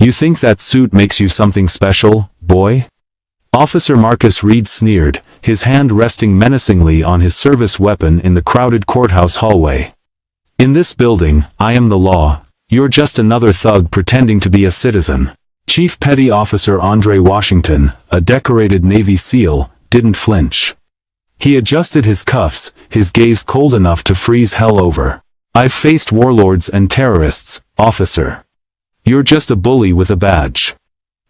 You think that suit makes you something special, boy? Officer Marcus Reed sneered, his hand resting menacingly on his service weapon in the crowded courthouse hallway. In this building, I am the law. You're just another thug pretending to be a citizen. Chief Petty Officer Andre Washington, a decorated Navy SEAL, didn't flinch. He adjusted his cuffs, his gaze cold enough to freeze hell over. I've faced warlords and terrorists, officer. You're just a bully with a badge.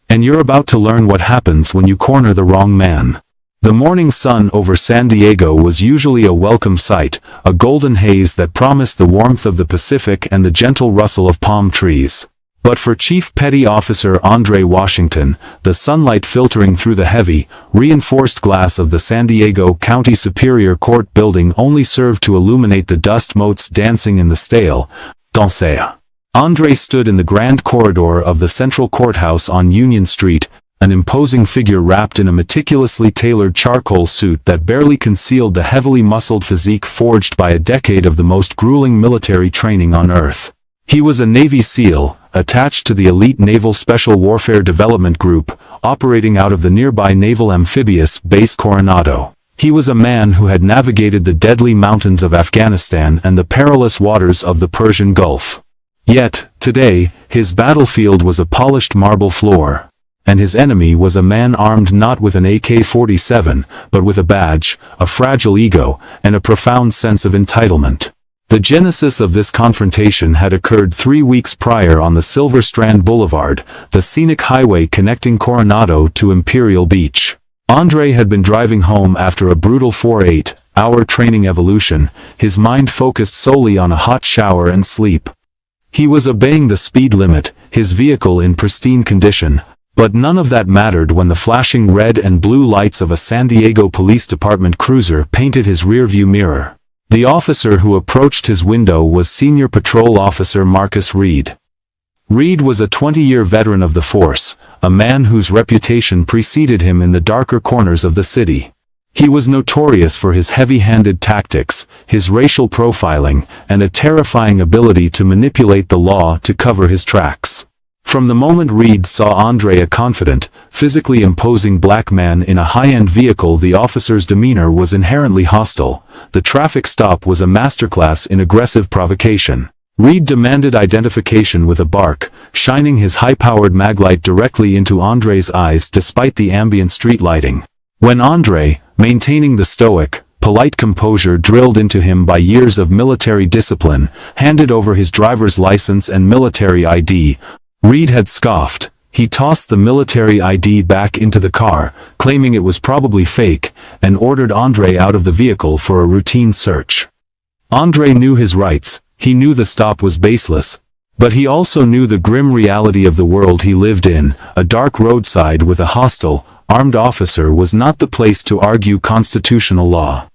And you're about to learn what happens when you corner the wrong man. The morning sun over San Diego was usually a welcome sight, a golden haze that promised the warmth of the Pacific and the gentle rustle of palm trees. But for Chief Petty Officer Andre Washington, the sunlight filtering through the heavy, reinforced glass of the San Diego County Superior Court building only served to illuminate the dust motes dancing in the stale, dansea. Andre stood in the grand corridor of the Central Courthouse on Union Street, an imposing figure wrapped in a meticulously tailored charcoal suit that barely concealed the heavily muscled physique forged by a decade of the most grueling military training on Earth. He was a Navy SEAL, attached to the elite Naval Special Warfare Development Group, operating out of the nearby Naval Amphibious Base Coronado. He was a man who had navigated the deadly mountains of Afghanistan and the perilous waters of the Persian Gulf. Yet, today, his battlefield was a polished marble floor. And his enemy was a man armed not with an AK-47, but with a badge, a fragile ego, and a profound sense of entitlement. The genesis of this confrontation had occurred 3 weeks prior on the Silver Strand Boulevard, the scenic highway connecting Coronado to Imperial Beach. Andre had been driving home after a brutal 4-8-hour training evolution, his mind focused solely on a hot shower and sleep. He was obeying the speed limit, his vehicle in pristine condition, but none of that mattered when the flashing red and blue lights of a San Diego Police Department cruiser painted his rearview mirror. The officer who approached his window was Senior Patrol Officer Marcus Reed. Reed was a 20-year veteran of the force, a man whose reputation preceded him in the darker corners of the city. He was notorious for his heavy-handed tactics, his racial profiling, and a terrifying ability to manipulate the law to cover his tracks. From the moment Reed saw Andre, a confident, physically imposing black man in a high-end vehicle, the officer's demeanor was inherently hostile. The traffic stop was a masterclass in aggressive provocation. Reed demanded identification with a bark, shining his high-powered maglite directly into Andre's eyes despite the ambient street lighting. When Andre, maintaining the stoic, polite composure drilled into him by years of military discipline, handed over his driver's license and military ID, Reed had scoffed. He tossed the military ID back into the car, claiming it was probably fake, and ordered Andre out of the vehicle for a routine search. Andre knew his rights, he knew the stop was baseless, but he also knew the grim reality of the world he lived in. A dark roadside with a hostile, armed officer was not the place to argue constitutional law.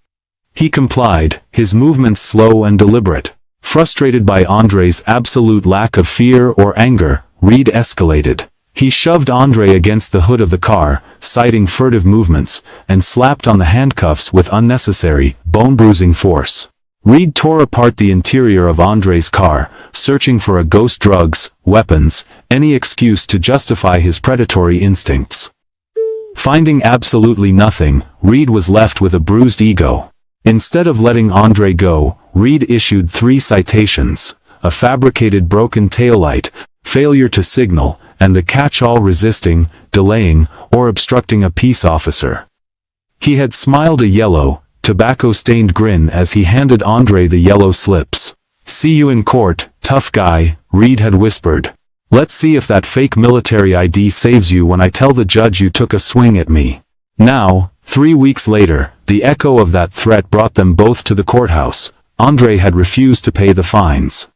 He complied, his movements slow and deliberate. Frustrated by Andre's absolute lack of fear or anger, Reed escalated. He shoved Andre against the hood of the car, citing furtive movements, and slapped on the handcuffs with unnecessary, bone-bruising force. Reed tore apart the interior of Andre's car, searching for a ghost, drugs, weapons, any excuse to justify his predatory instincts. Finding absolutely nothing, Reed was left with a bruised ego. Instead of letting Andre go, Reed issued 3 citations: a fabricated broken taillight, failure to signal, and the catch-all resisting, delaying, or obstructing a peace officer. He had smiled a yellow, tobacco-stained grin as he handed Andre the yellow slips. "See you in court, tough guy," Reed had whispered. "Let's see if that fake military ID saves you when I tell the judge you took a swing at me." Now, 3 weeks later, the echo of that threat brought them both to the courthouse. Andre had refused to pay the fines.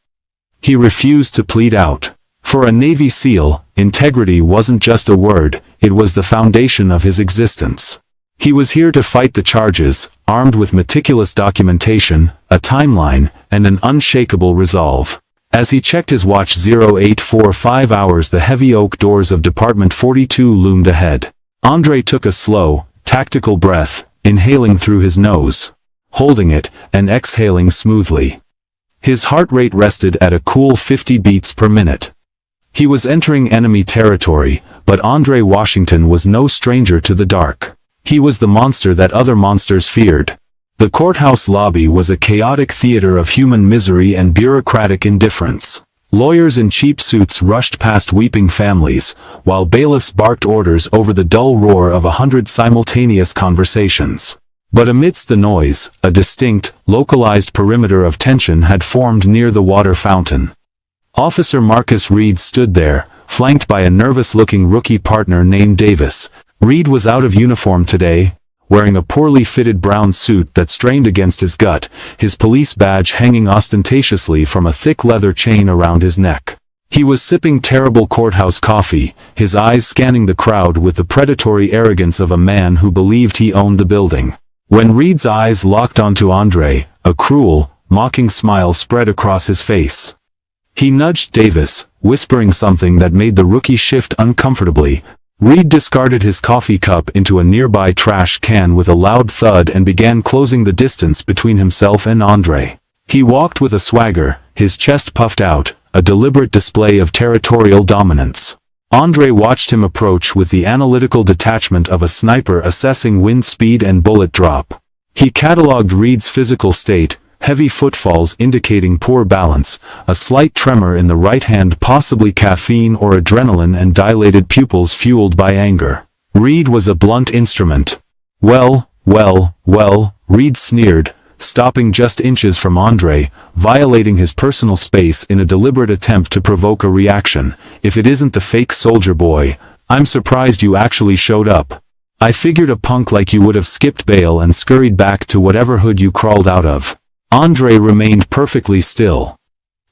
He refused to plead out. For a Navy SEAL, integrity wasn't just a word, it was the foundation of his existence. He was here to fight the charges, armed with meticulous documentation, a timeline, and an unshakable resolve. As he checked his watch, 0845 hours, the heavy oak doors of Department 42 loomed ahead. Andre took a slow, tactical breath, inhaling through his nose, holding it, and exhaling smoothly. His heart rate rested at a cool 50 beats per minute. He was entering enemy territory, but Andre Washington was no stranger to the dark. He was the monster that other monsters feared. The courthouse lobby was a chaotic theater of human misery and bureaucratic indifference. Lawyers in cheap suits rushed past weeping families, while bailiffs barked orders over the dull roar of 100 simultaneous conversations. But amidst the noise, a distinct, localized perimeter of tension had formed near the water fountain. Officer Marcus Reed stood there, flanked by a nervous-looking rookie partner named Davis. Reed was out of uniform today, wearing a poorly fitted brown suit that strained against his gut, his police badge hanging ostentatiously from a thick leather chain around his neck. He was sipping terrible courthouse coffee, his eyes scanning the crowd with the predatory arrogance of a man who believed he owned the building. When Reed's eyes locked onto Andre, a cruel, mocking smile spread across his face. He nudged Davis, whispering something that made the rookie shift uncomfortably. Reed discarded his coffee cup into a nearby trash can with a loud thud and began closing the distance between himself and Andre. He walked with a swagger, his chest puffed out, a deliberate display of territorial dominance. Andre watched him approach with the analytical detachment of a sniper assessing wind speed and bullet drop. He catalogued Reed's physical state, heavy footfalls indicating poor balance, a slight tremor in the right hand, possibly caffeine or adrenaline, and dilated pupils fueled by anger. Reed was a blunt instrument. Well, Reed sneered, stopping just inches from Andre, violating his personal space in a deliberate attempt to provoke a reaction. If it isn't the fake soldier boy, I'm surprised you actually showed up. I figured a punk like you would have skipped bail and scurried back to whatever hood you crawled out of. Andre remained perfectly still.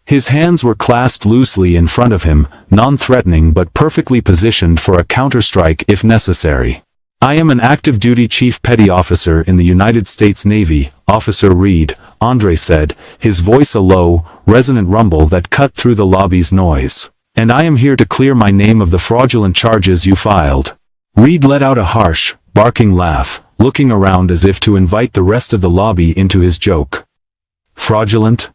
His hands were clasped loosely in front of him, non-threatening but perfectly positioned for a counterstrike if necessary. I am an active-duty Chief Petty Officer in the United States Navy, Officer Reed, Andre said, his voice a low, resonant rumble that cut through the lobby's noise. And I am here to clear my name of the fraudulent charges you filed. Reed let out a harsh, barking laugh, looking around as if to invite the rest of the lobby into his joke. Fraudulent?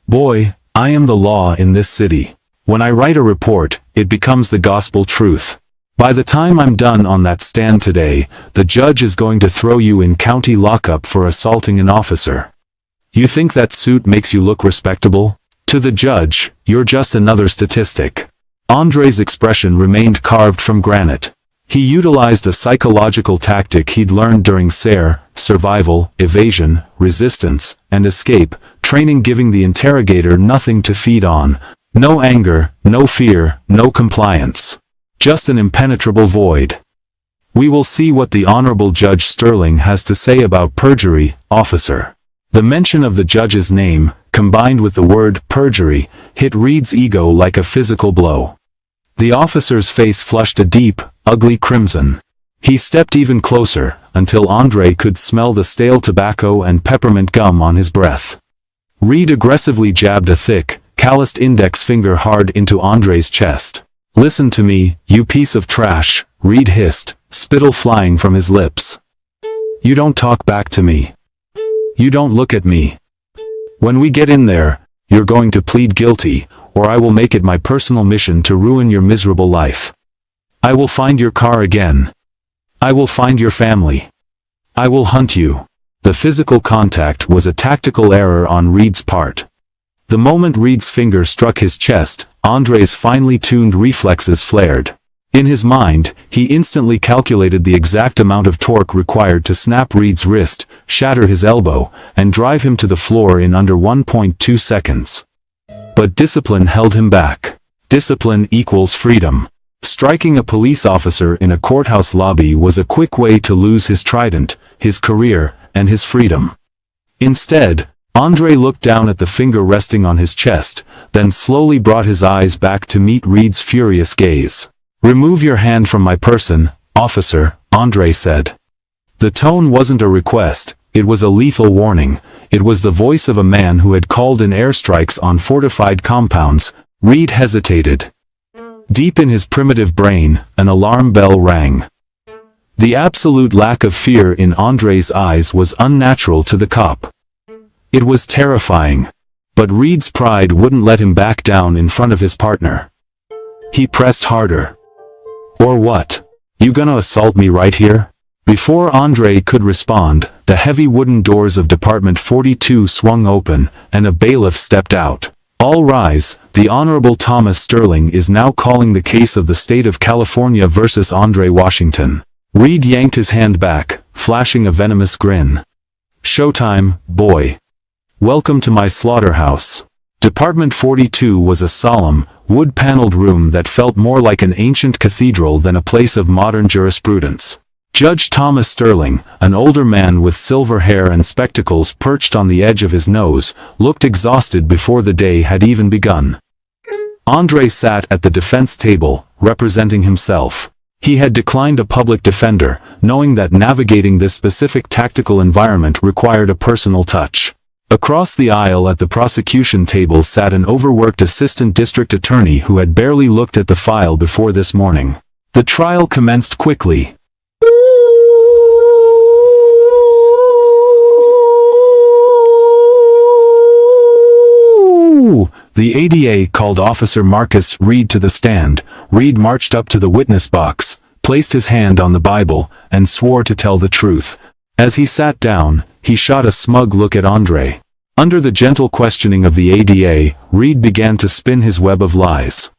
Boy, I am the law in this city. When I write a report, it becomes the gospel truth. By the time I'm done on that stand today, the judge is going to throw you in county lockup for assaulting an officer. You think that suit makes you look respectable? To the judge, you're just another statistic. Andre's expression remained carved from granite. He utilized a psychological tactic he'd learned during SARE, survival, evasion, resistance, and escape, training, giving the interrogator nothing to feed on. No anger, no fear, no compliance. Just an impenetrable void. We will see what the Honorable Judge Sterling has to say about perjury, officer. The mention of the judge's name, combined with the word perjury, hit Reed's ego like a physical blow. The officer's face flushed a deep, ugly crimson. He stepped even closer, until Andre could smell the stale tobacco and peppermint gum on his breath. Reed aggressively jabbed a thick, calloused index finger hard into Andre's chest. Listen to me, you piece of trash, Reed hissed, spittle flying from his lips. You don't talk back to me. You don't look at me. When we get in there, you're going to plead guilty, or I will make it my personal mission to ruin your miserable life. I will find your car again. I will find your family. I will hunt you. The physical contact was a tactical error on Reed's part. The moment Reed's finger struck his chest, Andre's finely tuned reflexes flared. In his mind, he instantly calculated the exact amount of torque required to snap Reed's wrist, shatter his elbow, and drive him to the floor in under 1.2 seconds. But discipline held him back. Discipline equals freedom. Striking a police officer in a courthouse lobby was a quick way to lose his trident, his career, and his freedom. Instead, Andre looked down at the finger resting on his chest, then slowly brought his eyes back to meet Reed's furious gaze. Remove your hand from my person, officer, Andre said. The tone wasn't a request, it was a lethal warning. It was the voice of a man who had called in airstrikes on fortified compounds. Reed hesitated. Deep in his primitive brain, an alarm bell rang. The absolute lack of fear in Andre's eyes was unnatural to the cop. It was terrifying. But Reed's pride wouldn't let him back down in front of his partner. He pressed harder. Or what? You gonna assault me right here? Before Andre could respond, the heavy wooden doors of Department 42 swung open, and a bailiff stepped out. All rise, the Honorable Thomas Sterling is now calling the case of the state of California versus Andre Washington. Reed yanked his hand back, flashing a venomous grin. Showtime, boy. Welcome to my slaughterhouse. Department 42 was a solemn, wood-paneled room that felt more like an ancient cathedral than a place of modern jurisprudence. Judge Thomas Sterling, an older man with silver hair and spectacles perched on the edge of his nose, looked exhausted before the day had even begun. Andre sat at the defense table, representing himself. He had declined a public defender, knowing that navigating this specific tactical environment required a personal touch. Across the aisle at the prosecution table sat an overworked assistant district attorney who had barely looked at the file before this morning. The trial commenced quickly. The ADA called Officer Marcus Reed to the stand. Reed marched up to the witness box, placed his hand on the Bible, and swore to tell the truth. As he sat down, he shot a smug look at Andre. Under the gentle questioning of the ADA, Reed began to spin his web of lies.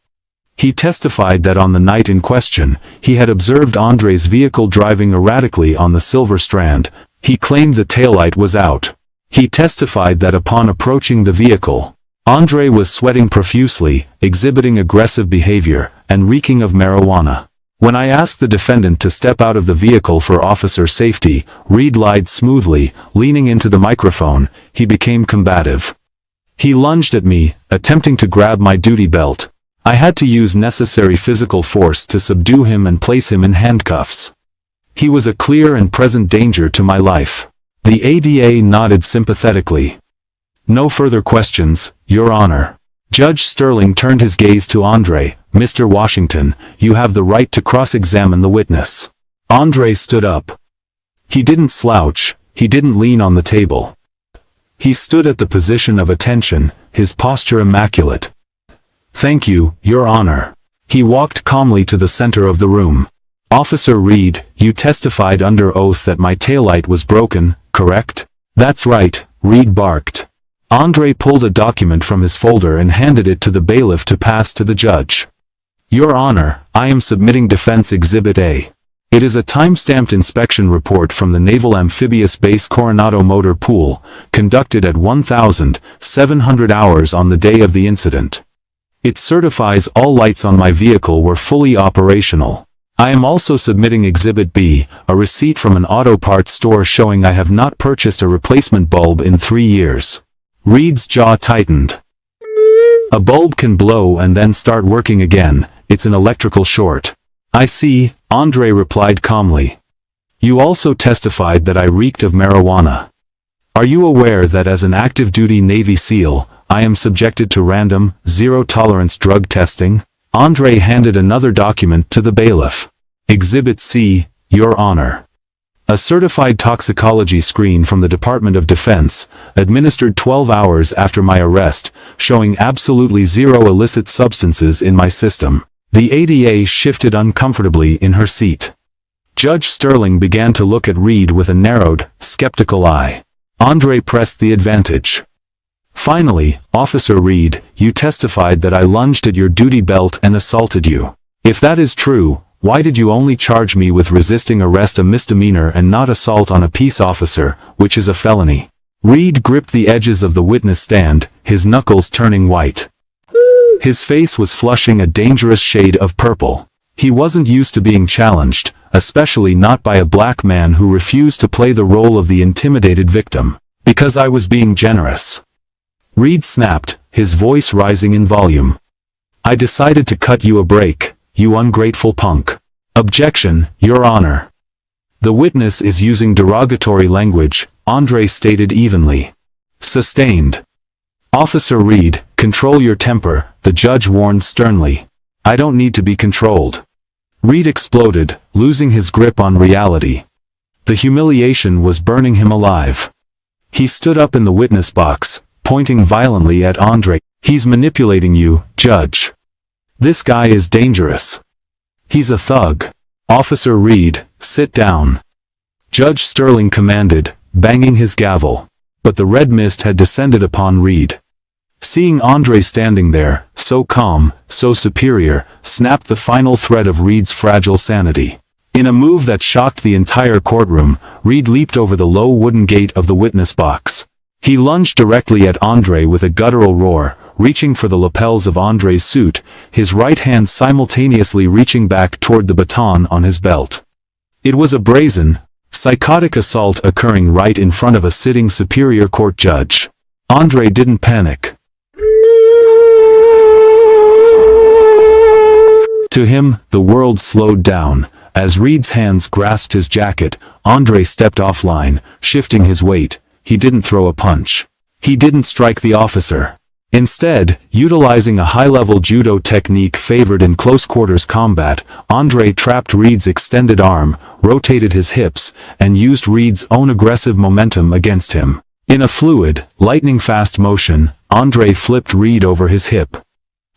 He testified that on the night in question, he had observed Andre's vehicle driving erratically on the Silver Strand. He claimed the taillight was out. He testified that upon approaching the vehicle, Andre was sweating profusely, exhibiting aggressive behavior, and reeking of marijuana. When I asked the defendant to step out of the vehicle for officer safety, Reed lied smoothly, leaning into the microphone. He became combative. He lunged at me, attempting to grab my duty belt. I had to use necessary physical force to subdue him and place him in handcuffs. He was a clear and present danger to my life. The ADA nodded sympathetically. No further questions, Your Honor. Judge Sterling turned his gaze to Andre. Mr. Washington, you have the right to cross-examine the witness. Andre stood up. He didn't slouch, he didn't lean on the table. He stood at the position of attention, his posture immaculate. Thank you, Your Honor. He walked calmly to the center of the room. Officer Reed, you testified under oath that my taillight was broken, correct? That's right, Reed barked. Andre pulled a document from his folder and handed it to the bailiff to pass to the judge. Your Honor, I am submitting Defense Exhibit A. It is a time-stamped inspection report from the Naval Amphibious Base Coronado Motor Pool, conducted at 1,700 hours on the day of the incident. It certifies all lights on my vehicle were fully operational. I am also submitting Exhibit B, a receipt from an auto parts store showing I have not purchased a replacement bulb in 3 years. Reed's jaw tightened. A bulb can blow and then start working again. It's an electrical short. I see, Andre replied calmly. You also testified that I reeked of marijuana. Are you aware that as an active-duty Navy SEAL, I am subjected to random, zero-tolerance drug testing? Andre handed another document to the bailiff. Exhibit C, Your Honor. A certified toxicology screen from the Department of Defense, administered 12 hours after my arrest, showing absolutely zero illicit substances in my system. The ADA shifted uncomfortably in her seat. Judge Sterling began to look at Reed with a narrowed, skeptical eye. Andre pressed the advantage. Finally, Officer Reed, you testified that I lunged at your duty belt and assaulted you. If that is true, why did you only charge me with resisting arrest, a misdemeanor, and not assault on a peace officer, which is a felony? Reed gripped the edges of the witness stand, his knuckles turning white. His face was flushing a dangerous shade of purple. He wasn't used to being challenged, especially not by a black man who refused to play the role of the intimidated victim. Because I was being generous. Reed snapped, his voice rising in volume. I decided to cut you a break, you ungrateful punk. Objection, Your Honor. The witness is using derogatory language, Andre stated evenly. Sustained. Officer Reed, control your temper, the judge warned sternly. I don't need to be controlled. Reed exploded, losing his grip on reality. The humiliation was burning him alive. He stood up in the witness box, pointing violently at Andre. He's manipulating you, Judge. This guy is dangerous. He's a thug. Officer Reed, sit down. Judge Sterling commanded, banging his gavel. But the red mist had descended upon Reed. Seeing Andre standing there, so calm, so superior, snapped the final thread of Reed's fragile sanity. In a move that shocked the entire courtroom, Reed leaped over the low wooden gate of the witness box. He lunged directly at Andre with a guttural roar, reaching for the lapels of Andre's suit, his right hand simultaneously reaching back toward the baton on his belt. It was a brazen, psychotic assault occurring right in front of a sitting Superior Court judge. Andre didn't panic. To him, the world slowed down. As Reed's hands grasped his jacket, Andre stepped offline, shifting his weight. He didn't throw a punch. He didn't strike the officer. Instead, utilizing a high-level judo technique favored in close-quarters combat, Andre trapped Reed's extended arm, rotated his hips, and used Reed's own aggressive momentum against him. In a fluid, lightning-fast motion, Andre flipped Reed over his hip.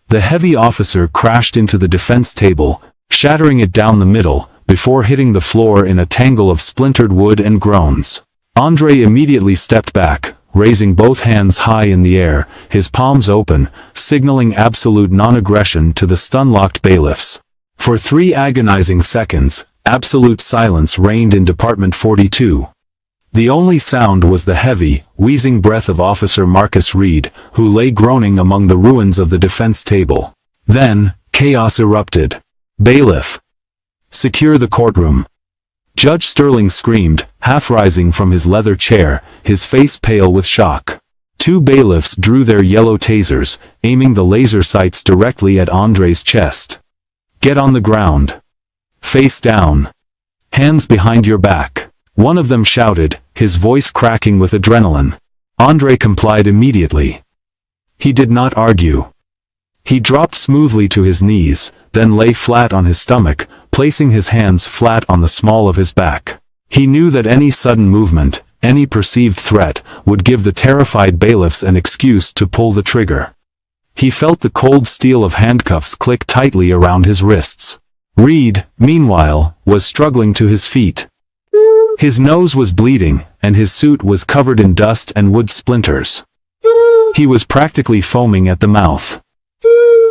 The heavy officer crashed into the defense table, shattering it down the middle, before hitting the floor in a tangle of splintered wood and groans. Andre immediately stepped back, raising both hands high in the air, his palms open, signaling absolute non-aggression to the stun-locked bailiffs. For 3 agonizing seconds, absolute silence reigned in Department 42. The only sound was the heavy, wheezing breath of Officer Marcus Reed, who lay groaning among the ruins of the defense table. Then, chaos erupted. Bailiff! Secure the courtroom! Judge Sterling screamed, half rising from his leather chair, his face pale with shock. 2 bailiffs drew their yellow tasers, aiming the laser sights directly at Andre's chest. Get on the ground. Face down. Hands behind your back. One of them shouted, his voice cracking with adrenaline. Andre complied immediately. He did not argue. He dropped smoothly to his knees, then lay flat on his stomach, placing his hands flat on the small of his back. He knew that any sudden movement, any perceived threat, would give the terrified bailiffs an excuse to pull the trigger. He felt the cold steel of handcuffs click tightly around his wrists. Reed, meanwhile, was struggling to his feet. His nose was bleeding, and his suit was covered in dust and wood splinters. He was practically foaming at the mouth.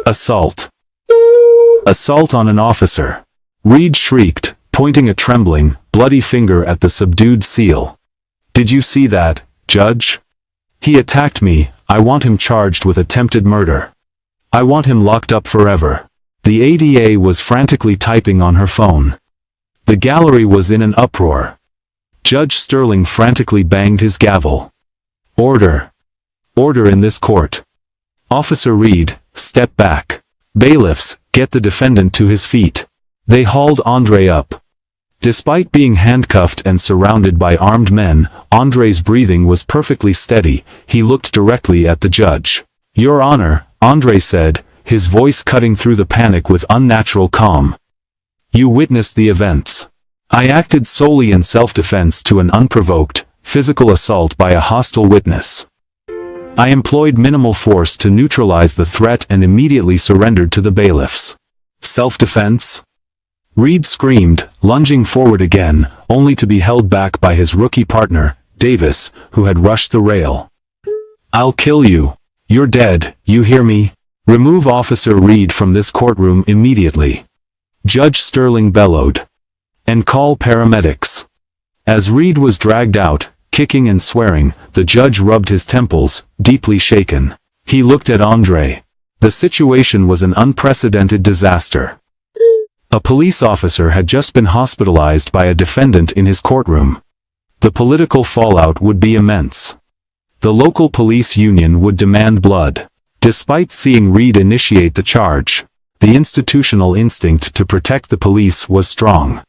Assault. Assault on an officer. Reed shrieked, pointing a trembling, bloody finger at the subdued seal. Did you see that, Judge? He attacked me. I want him charged with attempted murder. I want him locked up forever. The ADA was frantically typing on her phone. The gallery was in an uproar. Judge Sterling frantically banged his gavel. Order. Order in this court. Officer Reed, step back. Bailiffs, get the defendant to his feet. They hauled Andre up. Despite being handcuffed and surrounded by armed men, Andre's breathing was perfectly steady. He looked directly at the judge. Your Honor, Andre said, his voice cutting through the panic with unnatural calm. You witnessed the events. I acted solely in self-defense to an unprovoked, physical assault by a hostile witness. I employed minimal force to neutralize the threat and immediately surrendered to the bailiffs. Self-defense? Reed screamed, lunging forward again, only to be held back by his rookie partner, Davis, who had rushed the rail. I'll kill you. You're dead, you hear me? Remove Officer Reed from this courtroom immediately. Judge Sterling bellowed. And call paramedics. As Reed was dragged out, kicking and swearing, the judge rubbed his temples, deeply shaken. He looked at Andre. The situation was an unprecedented disaster. A police officer had just been hospitalized by a defendant in his courtroom. The political fallout would be immense. The local police union would demand blood. Despite seeing Reed initiate the charge, the institutional instinct to protect the police was strong.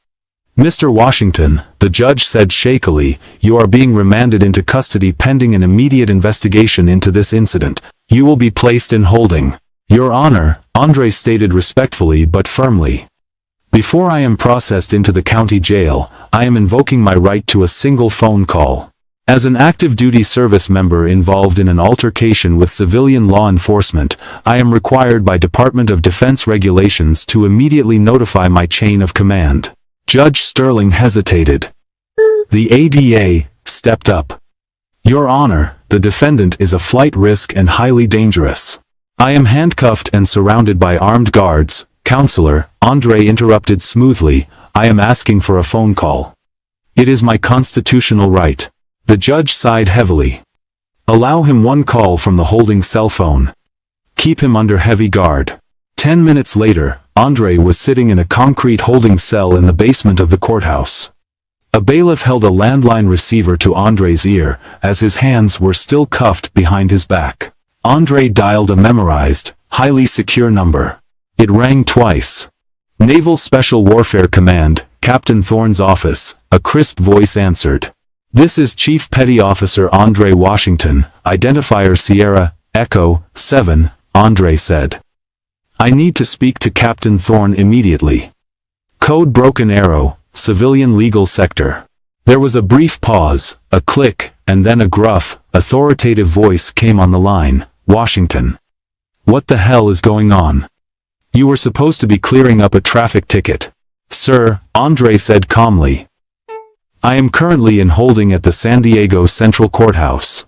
Mr. Washington, the judge said shakily, you are being remanded into custody pending an immediate investigation into this incident. You will be placed in holding. Your Honor, Andre stated respectfully but firmly. Before I am processed into the county jail, I am invoking my right to a single phone call. As an active duty service member involved in an altercation with civilian law enforcement, I am required by Department of Defense regulations to immediately notify my chain of command. Judge Sterling hesitated. The ADA stepped up. Your Honor, the defendant is a flight risk and highly dangerous. I am handcuffed and surrounded by armed guards. Counselor, Andre interrupted smoothly, I am asking for a phone call. It is my constitutional right. The judge sighed heavily. Allow him one call from the holding cell phone. Keep him under heavy guard. 10 minutes later, Andre was sitting in a concrete holding cell in the basement of the courthouse. A bailiff held a landline receiver to Andre's ear, as his hands were still cuffed behind his back. Andre dialed a memorized, highly secure number. It rang twice. Naval Special Warfare Command, Captain Thorne's office, a crisp voice answered. This is Chief Petty Officer Andre Washington, identifier Sierra, Echo, 7, Andre said. I need to speak to Captain Thorne immediately. Code Broken Arrow, Civilian Legal Sector. There was a brief pause, a click, and then a gruff, authoritative voice came on the line. Washington. What the hell is going on? You were supposed to be clearing up a traffic ticket. Sir, Andre said calmly. I am currently in holding at the San Diego Central Courthouse.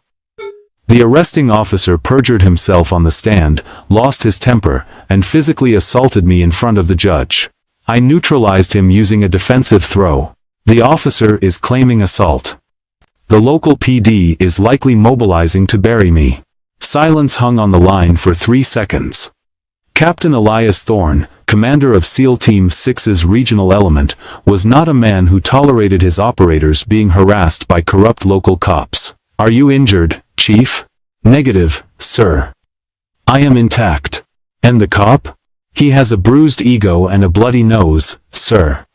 The arresting officer perjured himself on the stand, lost his temper, and physically assaulted me in front of the judge. I neutralized him using a defensive throw. The officer is claiming assault. The local PD is likely mobilizing to bury me. Silence hung on the line for 3 seconds. Captain Elias Thorne, commander of SEAL Team 6's regional element, was not a man who tolerated his operators being harassed by corrupt local cops. Are you injured, Chief? Negative, sir. I am intact. And the cop? He has a bruised ego and a bloody nose, sir.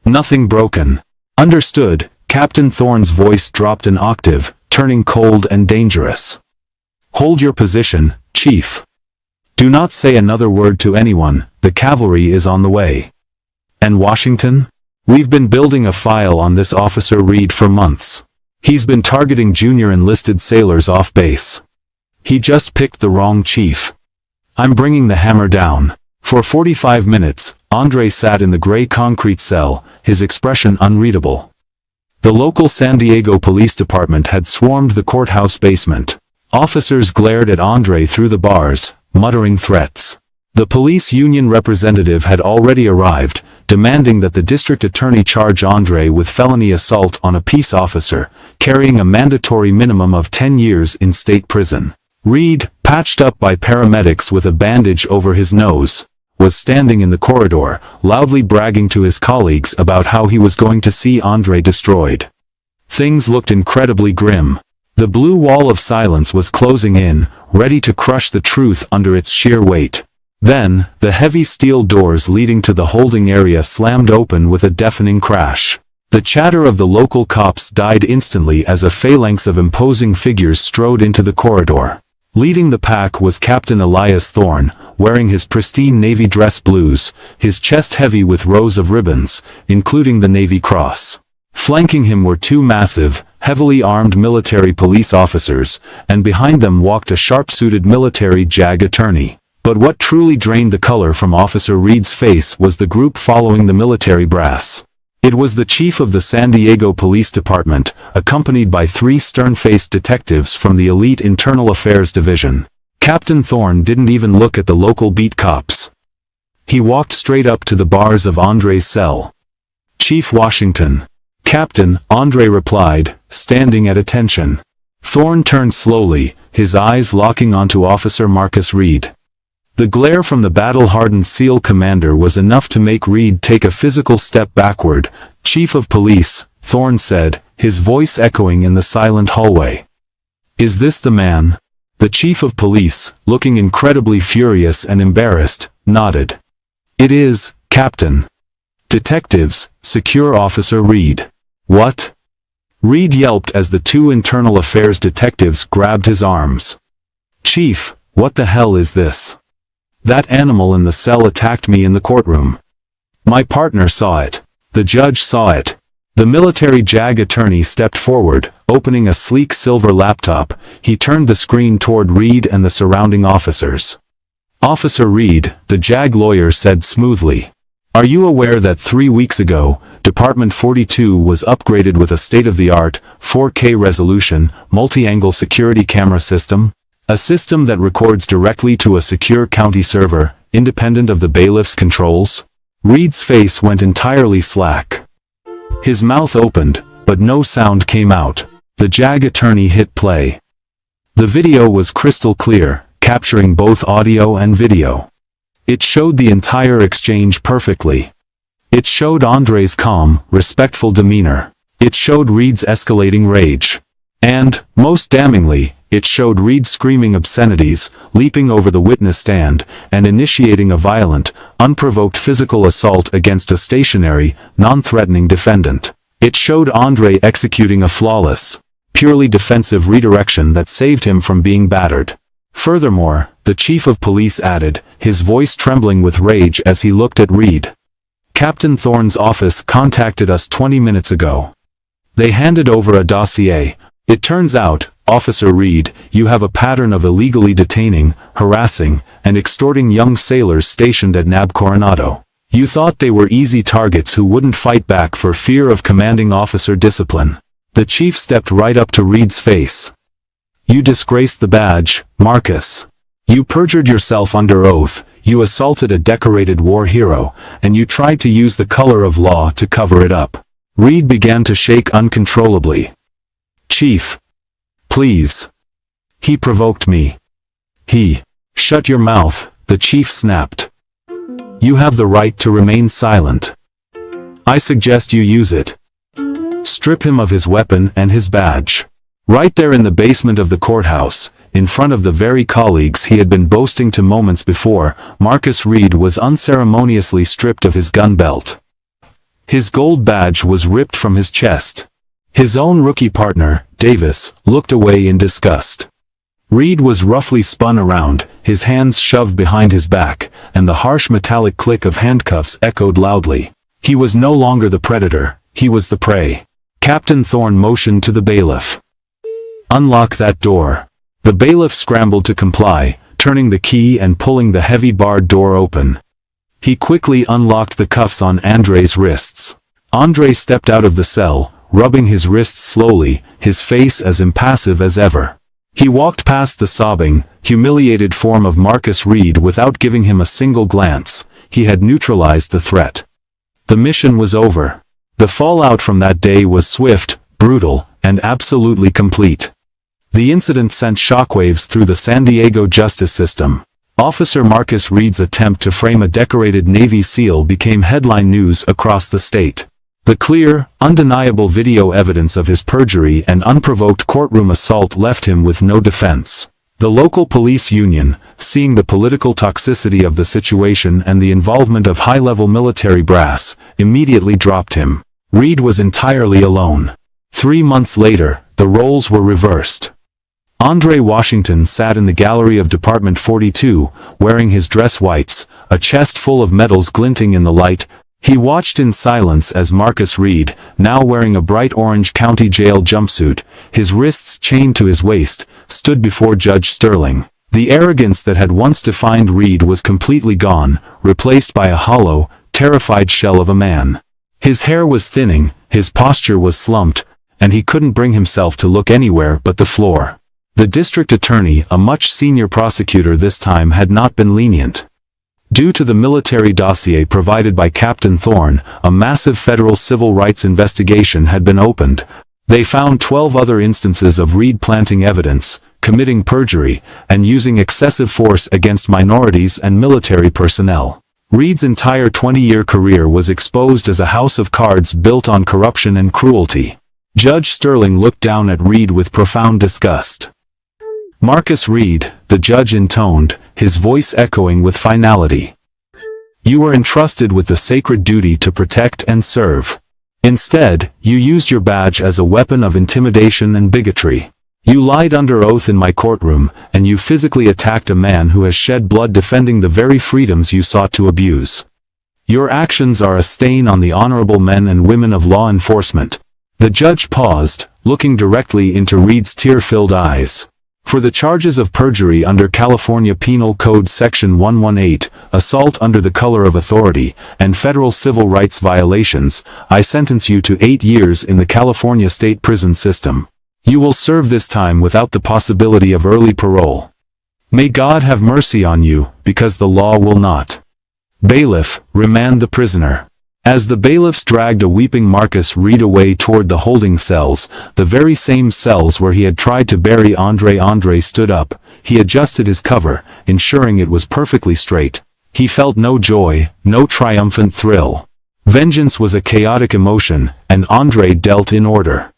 Nothing broken. Understood. Captain Thorne's voice dropped an octave, turning cold and dangerous. Hold your position, Chief. Do not say another word to anyone, the cavalry is on the way. And Washington? We've been building a file on this Officer Reed for months. He's been targeting junior enlisted sailors off base. He just picked the wrong chief. I'm bringing the hammer down. For 45 minutes, Andre sat in the gray concrete cell, his expression unreadable. The local San Diego Police Department had swarmed the courthouse basement. Officers glared at Andre through the bars, muttering threats. The police union representative had already arrived, demanding that the district attorney charge Andre with felony assault on a peace officer, carrying a mandatory minimum of 10 years in state prison. Reed, patched up by paramedics with a bandage over his nose, was standing in the corridor, loudly bragging to his colleagues about how he was going to see Andre destroyed. Things looked incredibly grim. The blue wall of silence was closing in, ready to crush the truth under its sheer weight. Then, the heavy steel doors leading to the holding area slammed open with a deafening crash. The chatter of the local cops died instantly as a phalanx of imposing figures strode into the corridor. Leading the pack was Captain Elias Thorne, wearing his pristine Navy dress blues, his chest heavy with rows of ribbons, including the Navy Cross. Flanking him were 2 massive, heavily armed military police officers, and behind them walked a sharp-suited military JAG attorney. But what truly drained the color from Officer Reed's face was the group following the military brass. It was the chief of the San Diego Police Department, accompanied by 3 stern-faced detectives from the elite Internal Affairs Division. Captain Thorne didn't even look at the local beat cops. He walked straight up to the bars of Andre's cell. Chief Washington. Captain, Andre replied, standing at attention. Thorne turned slowly, his eyes locking onto Officer Marcus Reed. The glare from the battle-hardened SEAL commander was enough to make Reed take a physical step backward. Chief of Police, Thorne said, his voice echoing in the silent hallway. Is this the man? The Chief of Police, looking incredibly furious and embarrassed, nodded. It is, Captain. Detectives, secure Officer Reed. What? Reed yelped as the 2 Internal Affairs detectives grabbed his arms. Chief, what the hell is this? That animal in the cell attacked me in the courtroom. My partner saw it. The judge saw it. The military JAG attorney stepped forward, opening a sleek silver laptop. He turned the screen toward Reed and the surrounding officers. "Officer Reed," the JAG lawyer said smoothly. "Are you aware that 3 weeks ago, Department 42 was upgraded with a state-of-the-art, 4K resolution, multi-angle security camera system? A system that records directly to a secure county server, independent of the bailiff's controls?" Reed's face went entirely slack. His mouth opened, but no sound came out. The JAG attorney hit play. The video was crystal clear, capturing both audio and video. It showed the entire exchange perfectly. It showed Andre's calm, respectful demeanor. It showed Reed's escalating rage. And, most damningly, it showed Reed screaming obscenities, leaping over the witness stand, and initiating a violent, unprovoked physical assault against a stationary, non-threatening defendant. It showed Andre executing a flawless, purely defensive redirection that saved him from being battered. Furthermore, the chief of police added, his voice trembling with rage as he looked at Reed. "Captain Thorne's office contacted us 20 minutes ago. They handed over a dossier. It turns out, Officer Reed, you have a pattern of illegally detaining, harassing, and extorting young sailors stationed at Nab Coronado. You thought they were easy targets who wouldn't fight back for fear of commanding officer discipline." The chief stepped right up to Reed's face. "You disgraced the badge, Marcus. You perjured yourself under oath, you assaulted a decorated war hero, and you tried to use the color of law to cover it up." Reed began to shake uncontrollably. "Chief. Please. He provoked me. He." "Shut your mouth," the chief snapped. "You have the right to remain silent. I suggest you use it. Strip him of his weapon and his badge." Right there in the basement of the courthouse, in front of the very colleagues he had been boasting to moments before, Marcus Reed was unceremoniously stripped of his gun belt. His gold badge was ripped from his chest. His own rookie partner, Davis, looked away in disgust. Reed was roughly spun around, his hands shoved behind his back, and the harsh metallic click of handcuffs echoed loudly. He was no longer the predator, he was the prey. Captain Thorne motioned to the bailiff. "Unlock that door." The bailiff scrambled to comply, turning the key and pulling the heavy barred door open. He quickly unlocked the cuffs on Andre's wrists. Andre stepped out of the cell, rubbing his wrists slowly, his face as impassive as ever. He walked past the sobbing, humiliated form of Marcus Reed without giving him a single glance. He had neutralized the threat. The mission was over. The fallout from that day was swift, brutal, and absolutely complete. The incident sent shockwaves through the San Diego justice system. Officer Marcus Reed's attempt to frame a decorated Navy SEAL became headline news across the state. The clear, undeniable video evidence of his perjury and unprovoked courtroom assault left him with no defense. The local police union, seeing the political toxicity of the situation and the involvement of high-level military brass, immediately dropped him. Reed was entirely alone. 3 months later, the roles were reversed. Andre Washington sat in the gallery of Department 42, wearing his dress whites, a chest full of medals glinting in the light. He watched in silence as Marcus Reed, now wearing a bright orange county jail jumpsuit, his wrists chained to his waist, stood before Judge Sterling. The arrogance that had once defined Reed was completely gone, replaced by a hollow, terrified shell of a man. His hair was thinning, his posture was slumped, and he couldn't bring himself to look anywhere but the floor. The district attorney, a much senior prosecutor this time, had not been lenient. Due to the military dossier provided by Captain Thorne, a massive federal civil rights investigation had been opened. They found 12 other instances of Reed planting evidence, committing perjury, and using excessive force against minorities and military personnel. Reed's entire 20-year career was exposed as a house of cards built on corruption and cruelty. Judge Sterling looked down at Reed with profound disgust. "Marcus Reed," the judge intoned, his voice echoing with finality. "You were entrusted with the sacred duty to protect and serve. Instead, you used your badge as a weapon of intimidation and bigotry. You lied under oath in my courtroom, and you physically attacked a man who has shed blood defending the very freedoms you sought to abuse. Your actions are a stain on the honorable men and women of law enforcement. The judge paused, looking directly into Reed's tear-filled eyes. For the charges of perjury under California Penal Code Section 118, assault under the color of authority, and federal civil rights violations, I sentence you to 8 years in the California state prison system. You will serve this time without the possibility of early parole. May God have mercy on you, because the law will not. Bailiff, remand the prisoner. As the bailiffs dragged a weeping Marcus Reed away toward the holding cells, the very same cells where he had tried to bury Andre stood up. He adjusted his cover, ensuring it was perfectly straight. He felt no joy, no triumphant thrill. Vengeance was a chaotic emotion, and Andre dealt in order.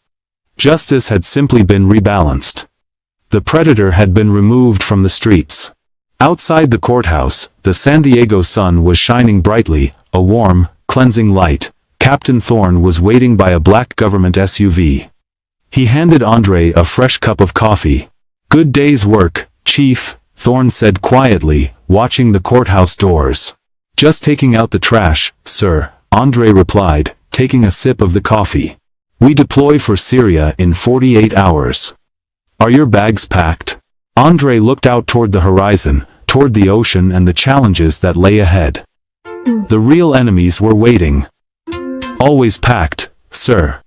Justice had simply been rebalanced. The predator had been removed from the streets. Outside the courthouse, the San Diego sun was shining brightly, a warm, cleansing light. Captain Thorne was waiting by a black government SUV. He handed Andre a fresh cup of coffee. "Good day's work, Chief," Thorne said quietly, watching the courthouse doors. "Just taking out the trash, sir," Andre replied, taking a sip of the coffee. "We deploy for Syria in 48 hours. Are your bags packed?" Andre looked out toward the horizon, toward the ocean and the challenges that lay ahead. The real enemies were waiting. "Always packed, sir."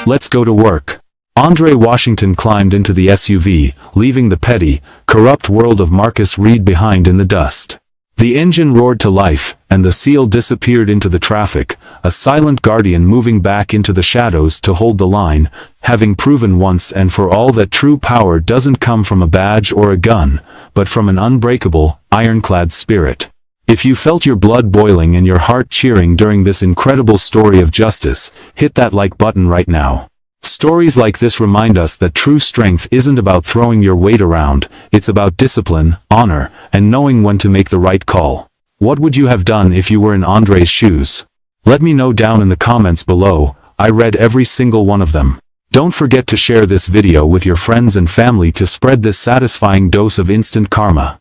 "Let's go to work." Andre Washington climbed into the SUV, leaving the petty, corrupt world of Marcus Reed behind in the dust. The engine roared to life, and the seal disappeared into the traffic, a silent guardian moving back into the shadows to hold the line, having proven once and for all that true power doesn't come from a badge or a gun, but from an unbreakable, ironclad spirit. If you felt your blood boiling and your heart cheering during this incredible story of justice, hit that like button right now. Stories like this remind us that true strength isn't about throwing your weight around, it's about discipline, honor, and knowing when to make the right call. What would you have done if you were in Andre's shoes? Let me know down in the comments below. I read every single one of them. Don't forget to share this video with your friends and family to spread this satisfying dose of instant karma.